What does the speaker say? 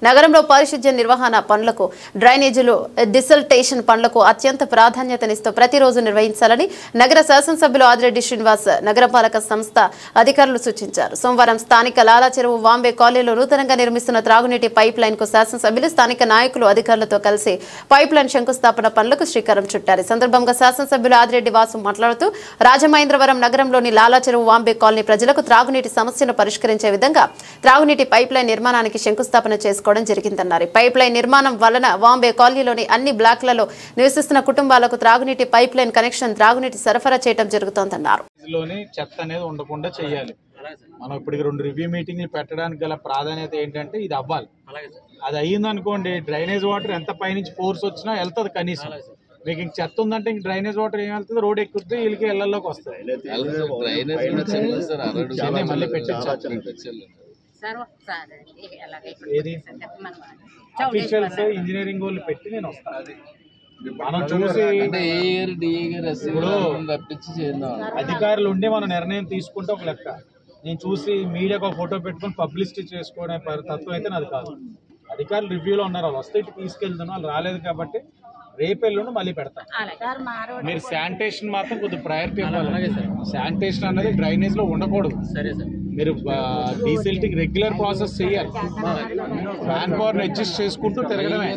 నగరంలో పారిశుధ్య నిర్వహణ పనులకు, డ్రైనేజీలు, డిసల్టేషన్ పనులకు అత్యంత ప్రాధాన్యతనిస్తూ ప్రతిరోజు నిర్వహించాలని నగర శాసనసభ్యులు ఆదిరెడ్డి శ్రీనివాస్ నగరపాలక సంస్థ అధికారులు సూచించారు. సోమవారం స్థానిక లాలా చెరువు వాంబే కాలనీలో నూతనంగా నిర్మిస్తున్న త్రాగునీటి పైప్ లైన్ కు శాసనసభ్యులు, స్థానిక నాయకులు, అధికారులతో కలిసి పైప్ లైన్ శంకుస్థాపన పనులకు శ్రీకారం చుట్టారు. ఈ సందర్భంగా శాసనసభ్యులు ఆదిరెడ్డి వాసు మాట్లాడుతూ రాజమహేంద్రవరం నగరంలోని లాలా చెరువు వాంబే కాలనీ ప్రజలకు త్రాగునీటి సమస్యను పరిష్కరించే విధంగా త్రాగునీటి పైప్ లైన్ నిర్మాణానికి శంకుస్థాపన చేసుకోవడం జరిగిందన్నారు. పైప్ లైన్ నిర్మాణం వలన వాంబే కాలనీలోని అన్ని బ్లాక్లలో నివసిస్తున్న కుటుంబాలకు త్రాగునీటి పైప్ లైన్ కనెక్షన్, త్రాగునీటి సరఫరా చేయడం జరుగుతోందన్నారు. చెత్త అనేది ఉండకుండా చేయాలి. మనం ఇప్పటికి 2 రివ్యూ మీటింగ్లు పెట్టడానికి గల ప్రాధాన్యత ఏంటంటే ఇది అవ్వాలి. అది అయ్యిందనుకోండి, డ్రైనేజ్ వాటర్ ఎంత పైనుంచి ఫోర్స్ వచ్చినా వెళ్తుంది. కనీసం మీకు ఇంక చెత్త ఉందంటే ఇంక డ్రైనేజ్ వాటర్ ఏం వెళ్తుంది, రోడ్ ఎక్కుద్ది, వీళ్ళకి ఇళ్లలోకి వస్తుంది. మళ్ళీ అఫీషియల్స్, ఇంజనీరింగ్ వాళ్ళు పెట్టి నేను వస్తాను. మనం చూసి అధికారులు ఉండి మనం నిర్ణయం తీసుకుంటే ఒక లెక్క. నేను చూసి మీడియాకు ఒక ఫోటో పెట్టుకుని పబ్లిసిటీ చేసుకునే తత్వం అయితే నాది కాదు. అధికారులు రివ్యూలో ఉన్నారు, వాళ్ళు వస్తే ఇటు తీసుకెళ్తాను. వాళ్ళు రాలేదు కాబట్టి రేపెల్లుండి మళ్ళీ పెడతాం. మీరు శానిటేషన్ మాత్రం కొద్దిగా ప్రయారిటీ ఇవ్వాలి. శానిటేషన్ అనేది డ్రైనేజ్ లో ఉండకూడదు. మీరు డీసెల్టీకి రెగ్యులర్ ప్రాసెస్ చేయాలి. మ్యాన్ పవర్ అడ్జస్ట్ చేసుకుంటూ తిరగడమే.